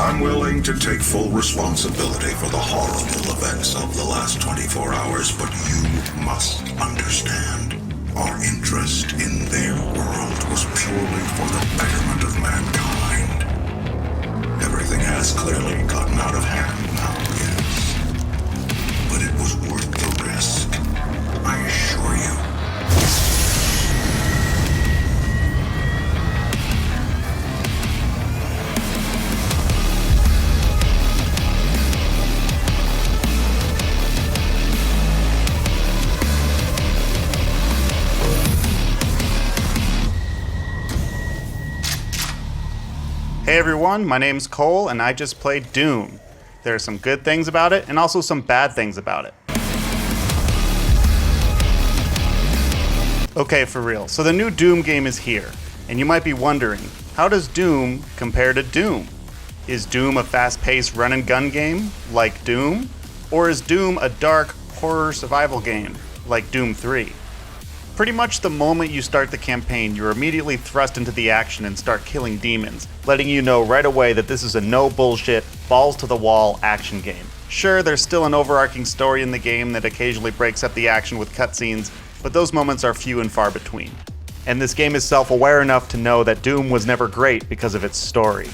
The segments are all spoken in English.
I'm willing to take full responsibility for the horrible events of the last 24 hours, but you must understand. Our interest in their world was purely for the betterment of mankind. Everything has clearly gotten out of hand now, yes. But it was worth the risk, I assure you. Hey everyone, my name's Cole and I just played Doom. There are some good things about it and also some bad things about it. Okay, for real, so the new Doom game is here, and you might be wondering, how does Doom compare to Doom? Is Doom a fast-paced run-and-gun game, like Doom? Or is Doom a dark, horror survival game, like Doom 3? Pretty much the moment you start the campaign, you're immediately thrust into the action and start killing demons, letting you know right away that this is a no-bullshit, balls-to-the-wall action game. Sure, there's still an overarching story in the game that occasionally breaks up the action with cutscenes, but those moments are few and far between. And this game is self-aware enough to know that Doom was never great because of its story.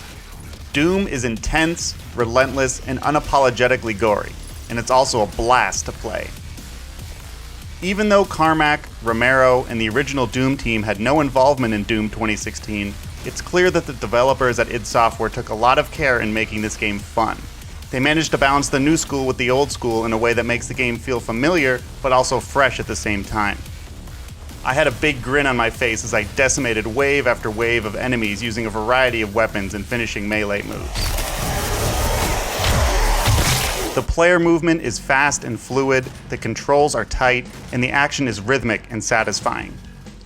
Doom is intense, relentless, and unapologetically gory, and it's also a blast to play. Even though Carmack, Romero, and the original Doom team had no involvement in Doom 2016, it's clear that the developers at id Software took a lot of care in making this game fun. They managed to balance the new school with the old school in a way that makes the game feel familiar, but also fresh at the same time. I had a big grin on my face as I decimated wave after wave of enemies using a variety of weapons and finishing melee moves. The player movement is fast and fluid, the controls are tight, and the action is rhythmic and satisfying.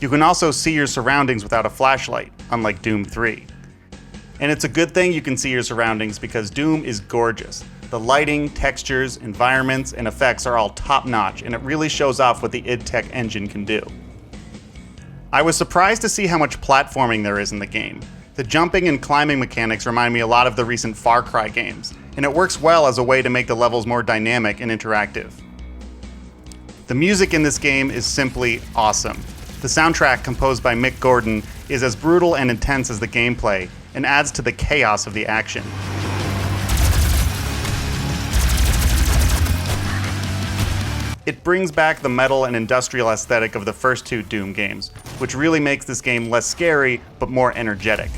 You can also see your surroundings without a flashlight, unlike Doom 3. And it's a good thing you can see your surroundings because Doom is gorgeous. The lighting, textures, environments, and effects are all top-notch, and it really shows off what the id Tech engine can do. I was surprised to see how much platforming there is in the game. The jumping and climbing mechanics remind me a lot of the recent Far Cry games, and it works well as a way to make the levels more dynamic and interactive. The music in this game is simply awesome. The soundtrack, composed by Mick Gordon, is as brutal and intense as the gameplay, and adds to the chaos of the action. It brings back the metal and industrial aesthetic of the first two Doom games, which really makes this game less scary, but more energetic.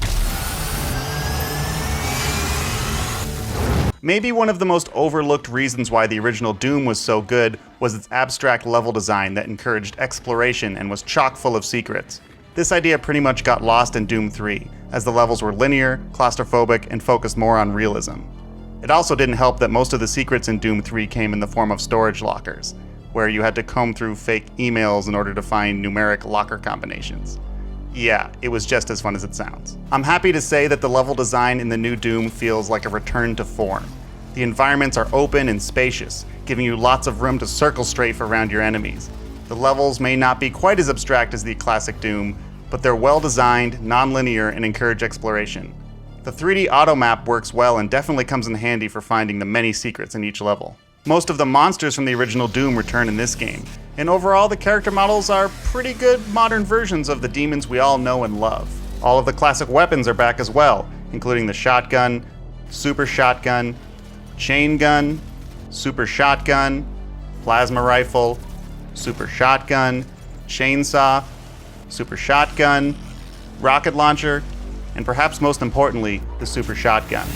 Maybe one of the most overlooked reasons why the original Doom was so good was its abstract level design that encouraged exploration and was chock full of secrets. This idea pretty much got lost in Doom 3, as the levels were linear, claustrophobic, and focused more on realism. It also didn't help that most of the secrets in Doom 3 came in the form of storage lockers, where you had to comb through fake emails in order to find numeric locker combinations. Yeah, it was just as fun as it sounds. I'm happy to say that the level design in the new Doom feels like a return to form. The environments are open and spacious, giving you lots of room to circle strafe around your enemies. The levels may not be quite as abstract as the classic Doom, but they're well designed, non-linear, and encourage exploration. The 3D auto map works well and definitely comes in handy for finding the many secrets in each level. Most of the monsters from the original Doom return in this game, and overall the character models are pretty good modern versions of the demons we all know and love. All of the classic weapons are back as well, including the shotgun, super shotgun, chain gun, super shotgun, plasma rifle, super shotgun, chainsaw, super shotgun, rocket launcher, and perhaps most importantly, the super shotgun.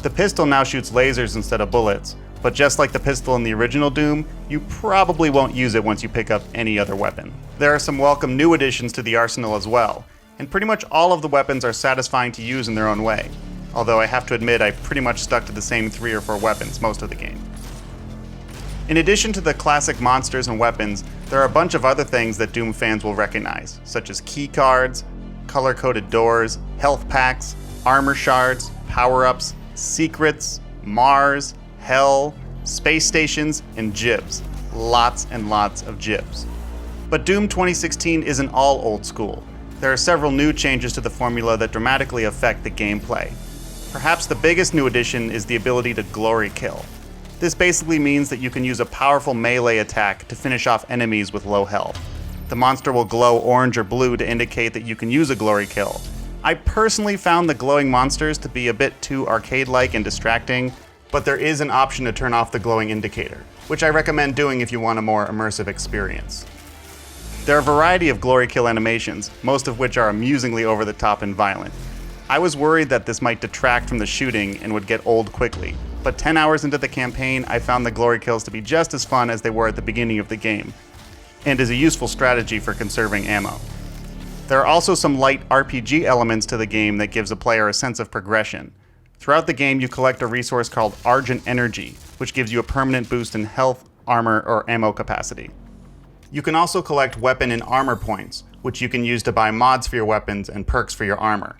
The pistol now shoots lasers instead of bullets, but just like the pistol in the original Doom, you probably won't use it once you pick up any other weapon. There are some welcome new additions to the arsenal as well, and pretty much all of the weapons are satisfying to use in their own way, although I have to admit I pretty much stuck to the same 3 or 4 weapons most of the game. In addition to the classic monsters and weapons, there are a bunch of other things that Doom fans will recognize, such as key cards, color-coded doors, health packs, armor shards, power-ups, secrets, Mars, Hell, space stations, and gibs. Lots and lots of gibs. But Doom 2016 isn't all old school. There are several new changes to the formula that dramatically affect the gameplay. Perhaps the biggest new addition is the ability to glory kill. This basically means that you can use a powerful melee attack to finish off enemies with low health. The monster will glow orange or blue to indicate that you can use a glory kill. I personally found the glowing monsters to be a bit too arcade-like and distracting, but there is an option to turn off the glowing indicator, which I recommend doing if you want a more immersive experience. There are a variety of glory kill animations, most of which are amusingly over the top and violent. I was worried that this might detract from the shooting and would get old quickly, but 10 hours into the campaign, I found the glory kills to be just as fun as they were at the beginning of the game, and is a useful strategy for conserving ammo. There are also some light RPG elements to the game that gives a player a sense of progression. Throughout the game, you collect a resource called Argent Energy, which gives you a permanent boost in health, armor, or ammo capacity. You can also collect weapon and armor points, which you can use to buy mods for your weapons and perks for your armor.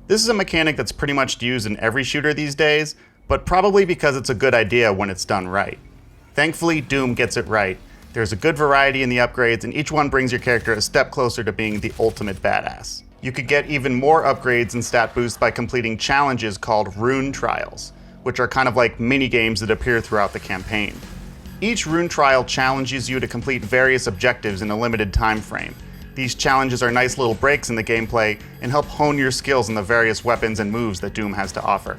This is a mechanic that's pretty much used in every shooter these days, but probably because it's a good idea when it's done right. Thankfully, Doom gets it right. There's a good variety in the upgrades, and each one brings your character a step closer to being the ultimate badass. You could get even more upgrades and stat boosts by completing challenges called Rune Trials, which are kind of like mini-games that appear throughout the campaign. Each Rune Trial challenges you to complete various objectives in a limited time frame. These challenges are nice little breaks in the gameplay and help hone your skills in the various weapons and moves that Doom has to offer.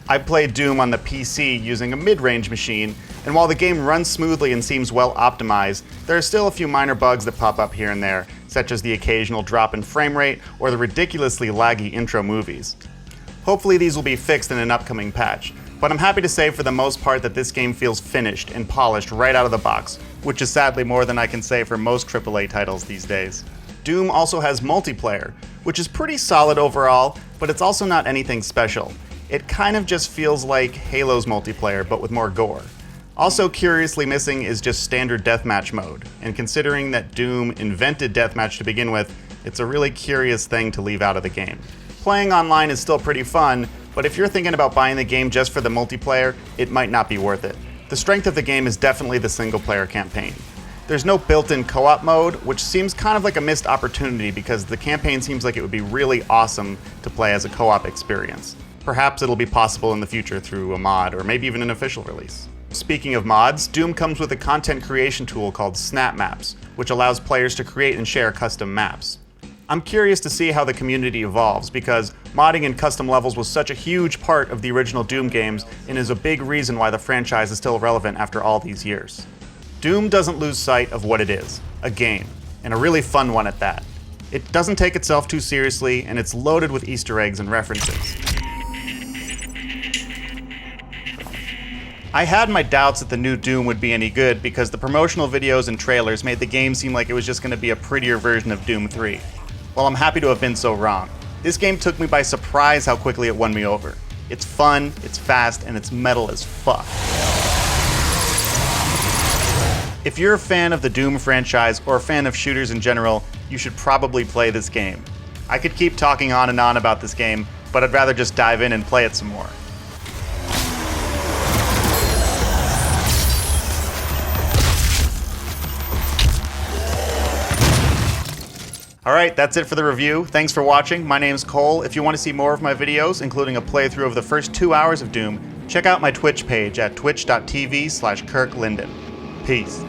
I played Doom on the PC using a mid-range machine, and while the game runs smoothly and seems well optimized, there are still a few minor bugs that pop up here and there, such as the occasional drop in frame rate or the ridiculously laggy intro movies. Hopefully these will be fixed in an upcoming patch, but I'm happy to say for the most part that this game feels finished and polished right out of the box, which is sadly more than I can say for most AAA titles these days. Doom also has multiplayer, which is pretty solid overall, but it's also not anything special. It kind of just feels like Halo's multiplayer, but with more gore. Also curiously missing is just standard deathmatch mode, and considering that Doom invented deathmatch to begin with, it's a really curious thing to leave out of the game. Playing online is still pretty fun, but if you're thinking about buying the game just for the multiplayer, it might not be worth it. The strength of the game is definitely the single-player campaign. There's no built-in co-op mode, which seems kind of like a missed opportunity because the campaign seems like it would be really awesome to play as a co-op experience. Perhaps it'll be possible in the future through a mod, or maybe even an official release. Speaking of mods, Doom comes with a content creation tool called Snap Maps, which allows players to create and share custom maps. I'm curious to see how the community evolves, because modding and custom levels was such a huge part of the original Doom games and is a big reason why the franchise is still relevant after all these years. Doom doesn't lose sight of what it is, a game, and a really fun one at that. It doesn't take itself too seriously, and it's loaded with Easter eggs and references. I had my doubts that the new Doom would be any good because the promotional videos and trailers made the game seem like it was just going to be a prettier version of Doom 3. Well, I'm happy to have been so wrong. This game took me by surprise how quickly it won me over. It's fun, it's fast, and it's metal as fuck. If you're a fan of the Doom franchise or a fan of shooters in general, you should probably play this game. I could keep talking on and on about this game, but I'd rather just dive in and play it some more. Alright, that's it for the review. Thanks for watching. My name's Cole. If you want to see more of my videos, including a playthrough of the first 2 hours of Doom, check out my Twitch page at twitch.tv/KirkLinden. Peace.